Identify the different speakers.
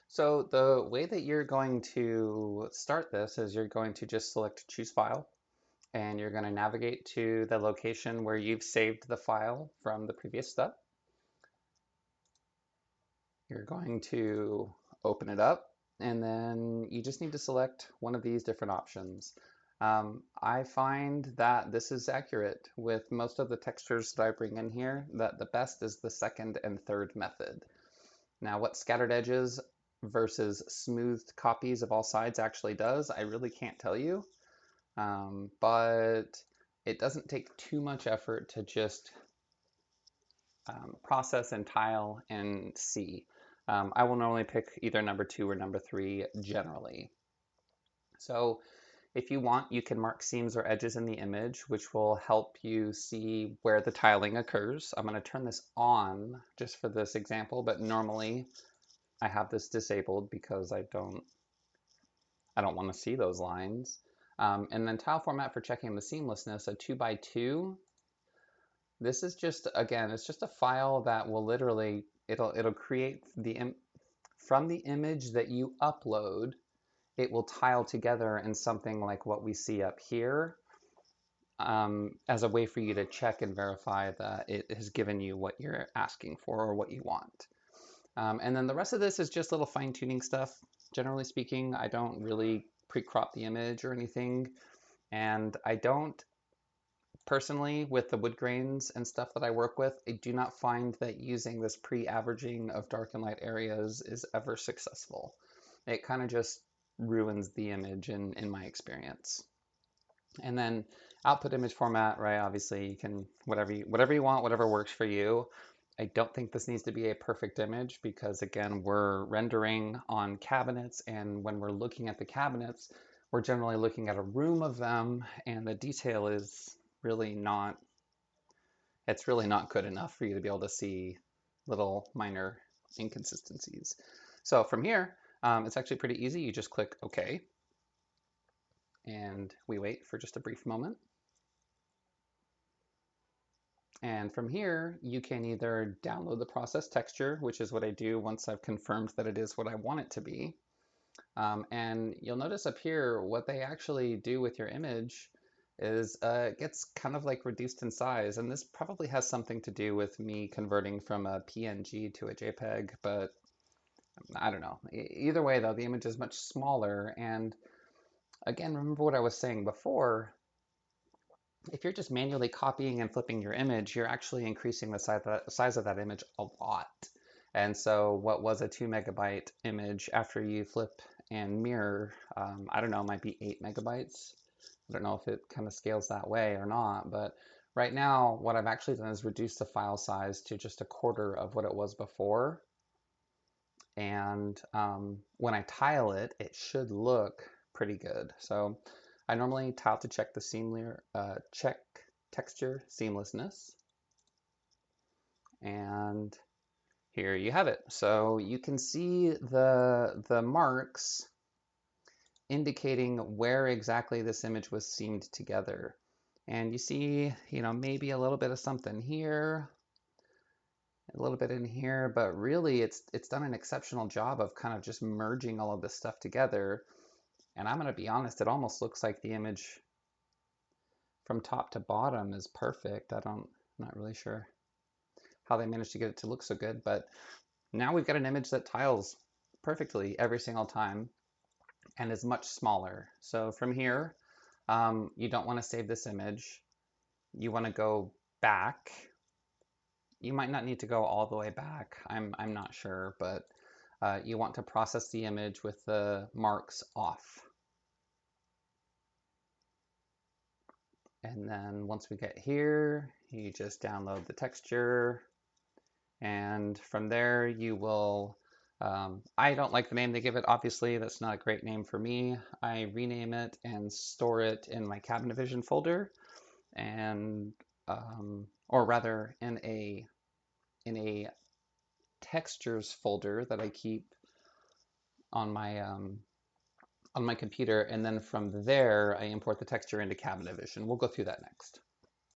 Speaker 1: So the way that you're going to start this is you're going to just select choose file and you're going to navigate to the location where you've saved the file from the previous step. You're going to open it up and then you just need to select one of these different options. I find that this is accurate with most of the textures that I bring in here, that the best is the second and third method. Now, what scattered edges versus smoothed copies of all sides actually does, I really can't tell you, but it doesn't take too much effort to just process and tile and see. I will normally pick either number 2 or number 3 generally. So if you want, you can mark seams or edges in the image, which will help you see where the tiling occurs. I'm going to turn this on just for this example, but normally I have this disabled because I don't want to see those lines. And then tile format for checking the seamlessness, a 2x2. This is just, again, it's just a file that will literally, it'll create from the image that you upload, it will tile together in something like what we see up here, as a way for you to check and verify that it has given you what you're asking for or what you want. And then the rest of this is just little fine tuning stuff. Generally speaking, I don't really pre-crop the image or anything. And I don't personally, with the wood grains and stuff that I work with, I do not find that using this pre-averaging of dark and light areas is ever successful. It kind of just ruins the image in my experience. And then output image format, right? Obviously, you can whatever you want, whatever works for you. I don't think this needs to be a perfect image because again, we're rendering on cabinets, and when we're looking at the cabinets, we're generally looking at a room of them, and the detail is really not, it's really not good enough for you to be able to see little minor inconsistencies. So from here, it's actually pretty easy. You just click OK, and we wait for just a brief moment. And from here, you can either download the process texture, which is what I do once I've confirmed that it is what I want it to be. And you'll notice up here, what they actually do with your image is it gets kind of like reduced in size. And this probably has something to do with me converting from a PNG to a JPEG, but I don't know. Either way, though, the image is much smaller. And again, remember what I was saying before, if you're just manually copying and flipping your image, you're actually increasing the size of that image a lot. And so what was a 2 MB image, after you flip and mirror, I don't know, might be 8 MB. I don't know if it kind of scales that way or not, but right now what I've actually done is reduce the file size to just a quarter of what it was before. And when I tile it, it should look pretty good. So I normally tile to check the check texture seamlessness. And here you have it. So you can see the marks indicating where exactly this image was seamed together. And you see, maybe a little bit of something here, a little bit in here, but really it's done an exceptional job of kind of just merging all of this stuff together. And I'm going to be honest, it almost looks like the image from top to bottom is perfect. I'm not really sure how they managed to get it to look so good, but now we've got an image that tiles perfectly every single time and is much smaller. So from here, you don't want to save this image. You want to go back. You might not need to go all the way back. I'm not sure, but you want to process the image with the marks off. And then once we get here, you just download the texture. And from there, you will, I don't like the name they give it. Obviously, that's not a great name for me. I rename it and store it in my Cabinavision folder, and, or rather in a textures folder that I keep on my computer, and then from there I import the texture into Cabinavision. We'll go through that next.